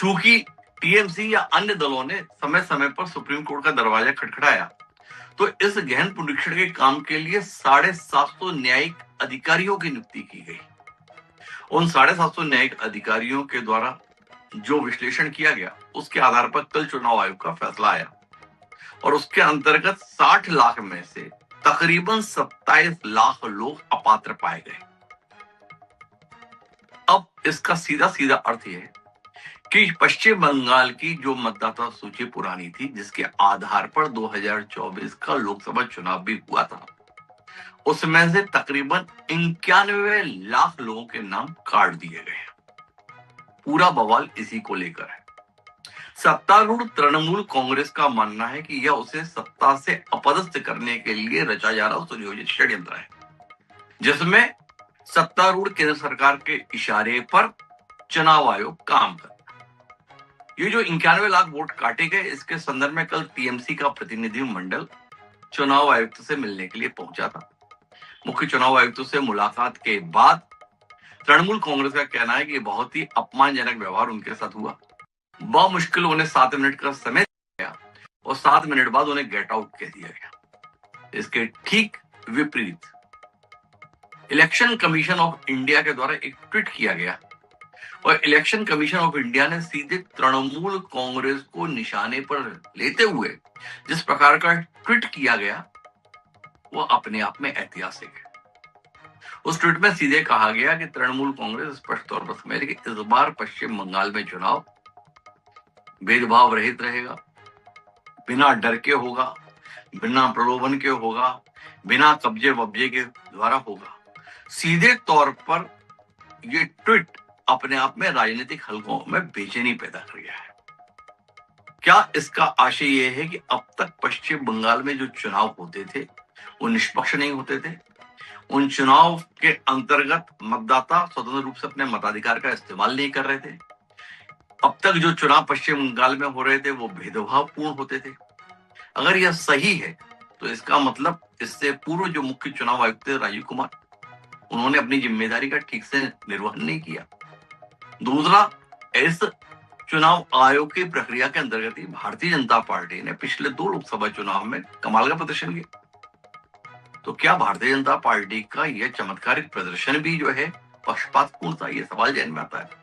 चूंकि टीएमसी या अन्य दलों ने समय समय पर सुप्रीम कोर्ट का दरवाजा खटखटाया, तो इस गहन पुनरीक्षण के काम के लिए 750 न्यायिक अधिकारियों की नियुक्ति की गई। उन 750 न्यायिक अधिकारियों के द्वारा जो विश्लेषण किया गया, उसके आधार पर कल चुनाव आयोग का फैसला आया और उसके अंतर्गत 60 लाख में से तकरीबन 27 लाख लोग अपात्र पाए गए। अब इसका सीधा सीधा अर्थ यह है कि पश्चिम बंगाल की जो मतदाता सूची पुरानी थी, जिसके आधार पर 2024 का लोकसभा चुनाव भी हुआ था, उसमें से तकरीबन 91 लाख लोगों के नाम काट दिए गए। पूरा बवाल इसी को लेकर है। सत्तारूढ़ तृणमूल कांग्रेस का मानना है कि यह उसे सत्ता से अपदस्थ करने के लिए रचा जा रहा सुनियोजित षड्यंत्र है, जिसमें सत्तारूढ़ केंद्र सरकार के इशारे पर चुनाव आयोग काम कर। ये जो 91 लाख वोट काटे गए, इसके संदर्भ में कल टीएमसी का प्रतिनिधि मंडल चुनाव आयुक्त से मिलने के लिए पहुंचा था। मुख्य चुनाव आयुक्त से मुलाकात के बाद तृणमूल कांग्रेस का कहना है कि बहुत ही अपमानजनक व्यवहार उनके साथ हुआ। मुश्किल उन्हें 7 मिनट का समय दिया गया और 7 मिनट बाद उन्हें गेट आउट कह दिया गया। इसके ठीक विपरीत इलेक्शन कमीशन ऑफ इंडिया के द्वारा एक ट्वीट किया गया और इलेक्शन कमीशन ऑफ इंडिया ने सीधे तृणमूल कांग्रेस को निशाने पर लेते हुए जिस प्रकार का ट्वीट किया गया, वो अपने आप में ऐतिहासिक है। उस ट्वीट में सीधे कहा गया कि तृणमूल कांग्रेस स्पष्ट तौर पर समझ रही कि इस बार पश्चिम बंगाल में चुनाव भेदभाव रहित रहेगा, बिना डर के होगा, बिना प्रलोभन के होगा, बिना कब्जे वब्जे के द्वारा होगा। सीधे तौर पर ये ट्वीट अपने आप में राजनीतिक हलकों में बेचैनी पैदा कर गया है। क्या इसका आशय यह है कि अब तक पश्चिम बंगाल में जो चुनाव होते थे वो निष्पक्ष नहीं होते थे? उन चुनाव के अंतर्गत मतदाता स्वतंत्र रूप से अपने मताधिकार का इस्तेमाल नहीं कर रहे थे? अब तक जो चुनाव पश्चिम बंगाल में हो रहे थे वो भेदभावपूर्ण होते थे? अगर यह सही है तो इसका मतलब इससे पूर्व जो मुख्य चुनाव आयुक्त थे राजीव कुमार, उन्होंने अपनी जिम्मेदारी का ठीक से निर्वहन नहीं किया। दूसरा, इस चुनाव आयोग की प्रक्रिया के अंतर्गत ही भारतीय जनता पार्टी ने पिछले 2 लोकसभा चुनाव में कमाल का प्रदर्शन किया। तो क्या भारतीय जनता पार्टी का यह चमत्कारिक प्रदर्शन भी जो है पक्षपातपूर्ण था? यह सवाल जहन में आता है।